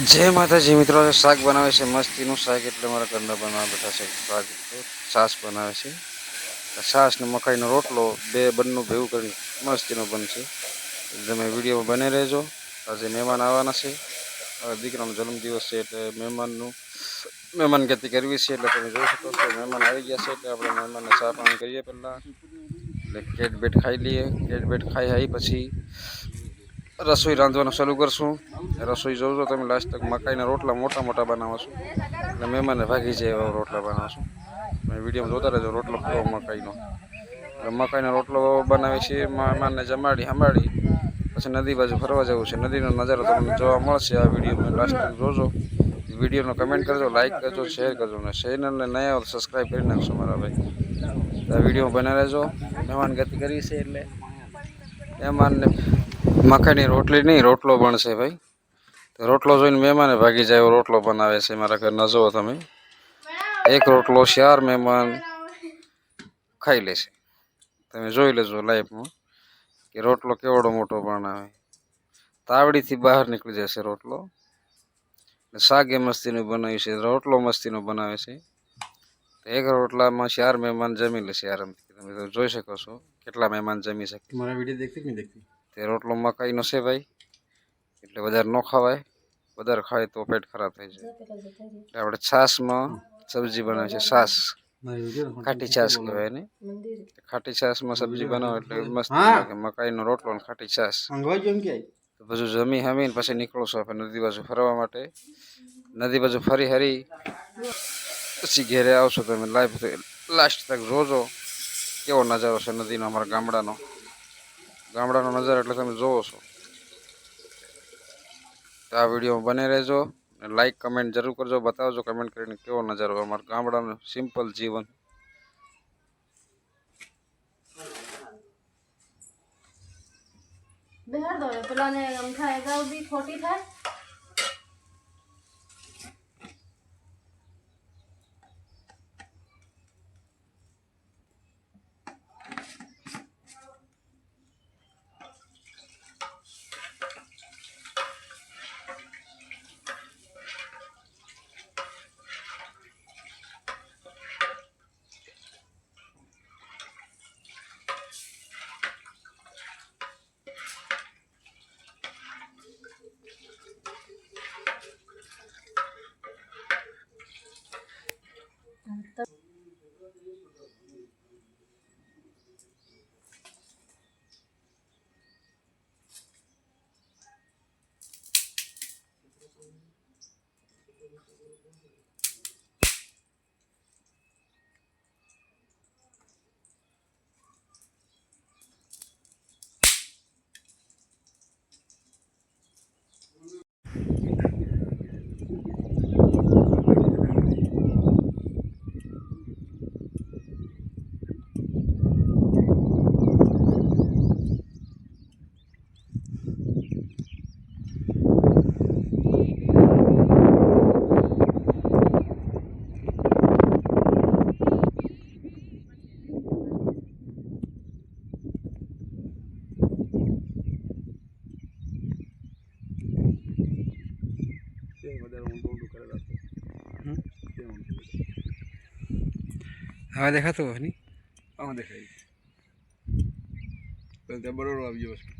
जय माताजी मित्रों, शाक बनावे छे मस्तीनुं शाक એટલે મારા ઘરના બનાવવા બેઠા છે શાક છાશ બનાવે છે છાશ ને મકાઈનો રોટલો બંનેનું ભેગું કરીને મસ્તીનો બનશે તમે વિડીયોમાં બને રહેજો। આજે મહેમાન આવવાના છે, દીકરાનો જન્મદિવસ છે એટલે મહેમાન ગતિ કરવી છે એટલે તમે જોઈ શકો છો મહેમાન આવી ગયા છે એટલે આપણે મહેમાનને ચા પાણી કરીએ પહેલા એટલે કેટ બેટ ખાઈ લઈએ। કેટ બેટ ખાઈ આવી પછી रसोई रांधवानुं चालू करशुं। रसोई जोजो तमे लास्ट तक मकाईना रोटला मोटा मोटा बनावशुं એટલે મહેમાનને ભાગી જાય એવા રોટલા બનાવશું। તમે વિડીયોમાં જોતા રહેજો રોટલો કેવો મકાઈનો એટલે મકાઈનો રોટલો બનાવી છે મહેમાનને જમાડી સંભાળી પછી નદી બાજુ ફરવા જવું છે। નદીનો નજારો તમને જોવા મળશે આ વિડીયોમાં લાસ્ટ તક જોજો। વિડીયોનો કમેન્ટ કરજો, લાઈક કરજો, શેર કરજો અને ચેનલને નયા હોય તો સબસ્ક્રાઈબ કરી નાખશો મારા ભાઈ। આ વિડીયોમાં બને રહેજો। મહેમાન ગતિ કરી છે એટલે મહેમાનને મકાઈની રોટલી નહીં રોટલો બનશે ભાઈ। તો રોટલો જોઈને મહેમાને ભાગી જાય એવો રોટલો બનાવે છે મારા ઘરના। જુઓ તમે એક રોટલો 4 મહેમાન ખાઈ લેશે। તમે જોઈ લેજો લાઈવમાં કે રોટલો કેવડો મોટો બનાવે, તાવડીથી બહાર નીકળી જશે રોટલો। શાક એ મસ્તીનું બનાવ્યું છે, રોટલો મસ્તીનો બનાવે છે। એક રોટલામાં 4 મહેમાન જમી લેશે આરામથી। તમે તો જોઈ શકો છો કેટલા મહેમાન જમી શકે। મારા વિડીયો દેખતી કે નહીં દેખતી? તે રોટલો મકાઈનો છે ભાઈ એટલે વધારે ન ખવાય, વધારે ખાય તો પેટ ખરાબ થઈ જાય। એટલે આપણે છાશમાં સબ્જી બનાવી છે, છાશ ખાટી છાશ કહેવાય ને। ખાટી છાશમાં સબ્જી બનાવો એટલે મસ્ત લાગે, મકાઈનો રોટલો અને ખાટી છાશ। તો બધું જમી હમીને પછી નીકળો છો આપણે નદી બાજુ ફરવા માટે। નદી બાજુ ફરી હરી પછી ઘેરે આવશો તમે લાઈવ લાસ્ટ તક જોજો કેવો નજારો છે નદીનો અમારા ગામડાનો। ગામડાનો નજારો એટલે તમે જોવો છો। તો આ વિડીયોમાં બને રહેજો, લાઈક કમેન્ટ જરૂર કરજો, બતાવજો કમેન્ટ કરીને કેવો નજારો અમારા ગામડાનો સિમ્પલ જીવન। બહાર દોડે પેલાને આમ થાય ગાવ બી ખોટી થાય। હવે દેખાતું હોય નહીં? આમાં દેખાય બરોબર આવી ગયો છે।